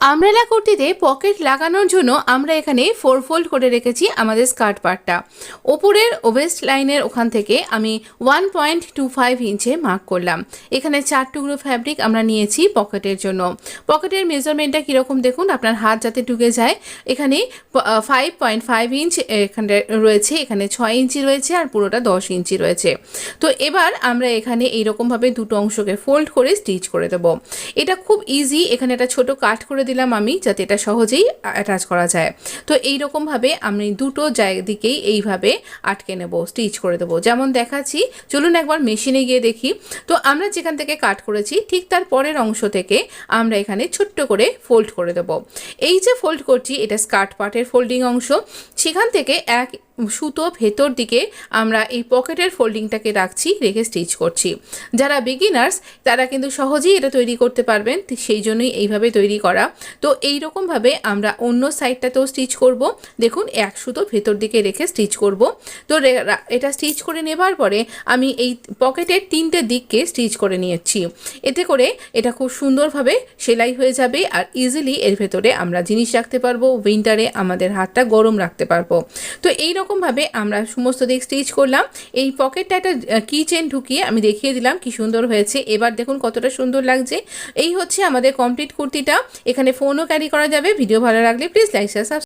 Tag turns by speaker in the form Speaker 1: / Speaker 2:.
Speaker 1: Umbrella কুর্তিতে pocket লাগানোর জন্য আমরা এখানে 4 ফোল্ড করে রেখেছি আমাদের স্কার্ট পার্টটা। ওপরের ওয়েস্ট লাইনের ওখান থেকে আমি 1.25 ইঞ্চে মার্ক করলাম। এখানে 4 টুকরো ফ্যাব্রিক আমরা নিয়েছি পকেটের জন্য। পকেটের মেজারমেন্টটা কীরকম দেখুন, আপনার হাত যাতে ঢুকে যায়। এখানে 5.5 ইঞ্চ এখানে রয়েছে, এখানে 6 ইঞ্চি রয়েছে আর পুরোটা 10 ইঞ্চি রয়েছে। তো এবার আমরা এখানে এইরকমভাবে দুটো অংশকে ফোল্ড করে স্টিচ করে দেবো। এটা খুব ইজি। এখানে একটা ছোট কাট করে দিলাম আমি, যাতে এটা সহজেই অ্যাটাচ করা যায়। তো এইরকমভাবে আমি দুটো দিকেই এইভাবে আটকে নেব, স্টিচ করে দেবো যেমন দেখাচ্ছি। চলুন একবার মেশিনে গিয়ে দেখি। তো আমরা যেখান থেকে কাট করেছি ঠিক তার পরের অংশ থেকে আমরা এখানে ছোট্ট করে ফোল্ড করে দেবো। এই যে ফোল্ড করছি এটা স্কার্ট পার্টের ফোল্ডিং অংশ, সেখান থেকে এক সুতো ভেতর দিকে আমরা এই পকেটের ফোল্ডিংটাকে রাখছি, রেখে স্টিচ করছি। যারা বিগিনার্স তারা কিন্তু সহজেই এটা তৈরি করতে পারবেন, সেই জন্যই এইভাবে তৈরি করা। তো এইরকমভাবে আমরা অন্য সাইডটাতেও স্টিচ করব। দেখুন এক সুতো ভেতর দিকে রেখে স্টিচ করব। তো এটা স্টিচ করে নেবার পরে আমি এই পকেটের 3টে দিককে স্টিচ করে নিয়েছি। এতে করে এটা খুব সুন্দরভাবে সেলাই হয়ে যাবে আর ইজিলি এর ভেতরে আমরা জিনিস রাখতে পারবো, উইন্টারে আমাদের হাতটা গরম রাখতে পারবো। তো এইরকমভাবে আমরা সমস্ত দিক স্টিচ করলাম। এই পকেটটা একটা কি চেন ঢুকিয়ে আমি দেখিয়ে দিলাম কি সুন্দর হয়েছে। এবার দেখুন কতটা সুন্দর লাগছে। এই হচ্ছে আমাদের কমপ্লিট কুর্তিটা। এখানে ফোনও ক্যারি করা যাবে। ভিডিও ভালো লাগলে প্লিজ লাইক শেয়ার সাবস্ক্রাইব।